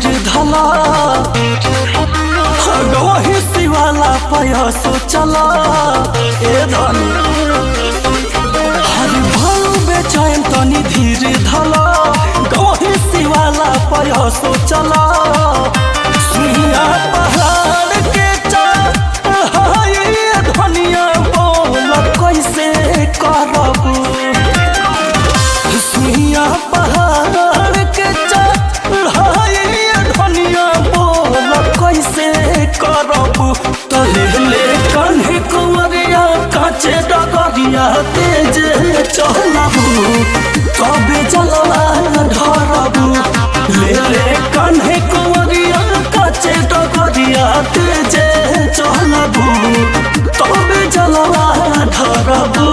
धीर धला गवही शिवाला पयसो चला ए धनी हर भाव बेचैन तनी धीर धला गवही शिवाला पयसो चला सुइया पहाड़ के चढ़ाई धनिया बोल कैसे करब सुइया पहाड़ के चढ़ाई धनिया बोल कैसे करब तले कन्हे कुंवरिया काचे डगरिया तेज चलबू तबे जलवा ढरबू ले कन्हे कुंवरिया काचे डगरिया तेज चलबू तबे जलवा ढरबू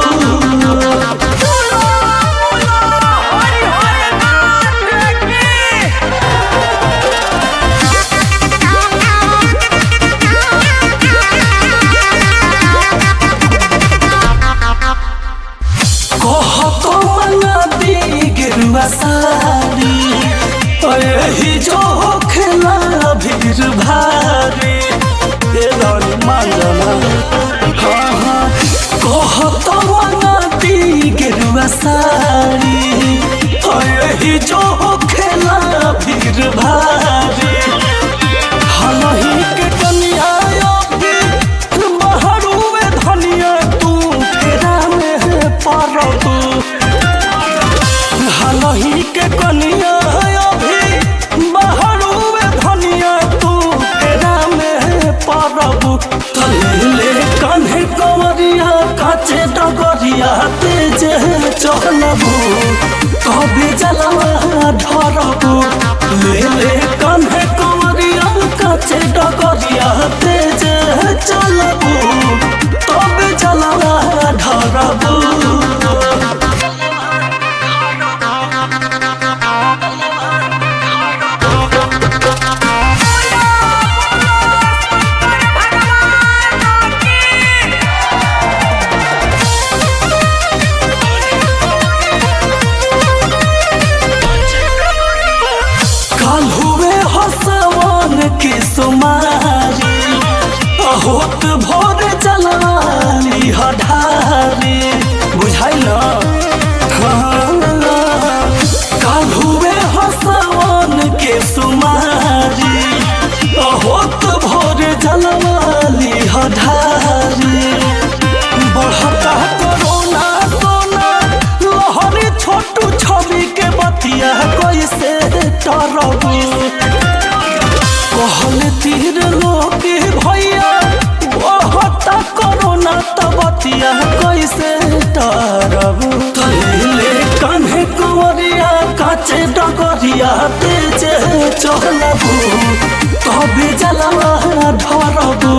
सारी यही जो खेला भीड़ भारी मांगना हाँ कहतो नदी गेरुआ सारी यही जो खेला भीड़ भारी हलही के कनिया बहरुए धनिया तू फेरा में परबू हलही के कनिया अभी बहरुए धनिया तू फेरा में परबू तले कन्हे कंवरिया काचे डगरिया तेज चलबू तबे जलवा ढरबू ले कन्हे कंवरिया काचे डगरिया तेज चलबू तबे जलवा ढरबू सुमारी होत भोर चलाली हठारी बुझाइल काल हुए हसवन के सुमारी होत भोर चलाली हठारी बढ़ता कोरोना सोना लहरी छोटू छवि के बतिया कैसे डरबू कहले तीर लोके भैया बहुत कोरोना तबतिया कैसे डरबू तले कन्हे कुंवरिया काचे डगरिया तेज चलबू तबे जलवा ढरबू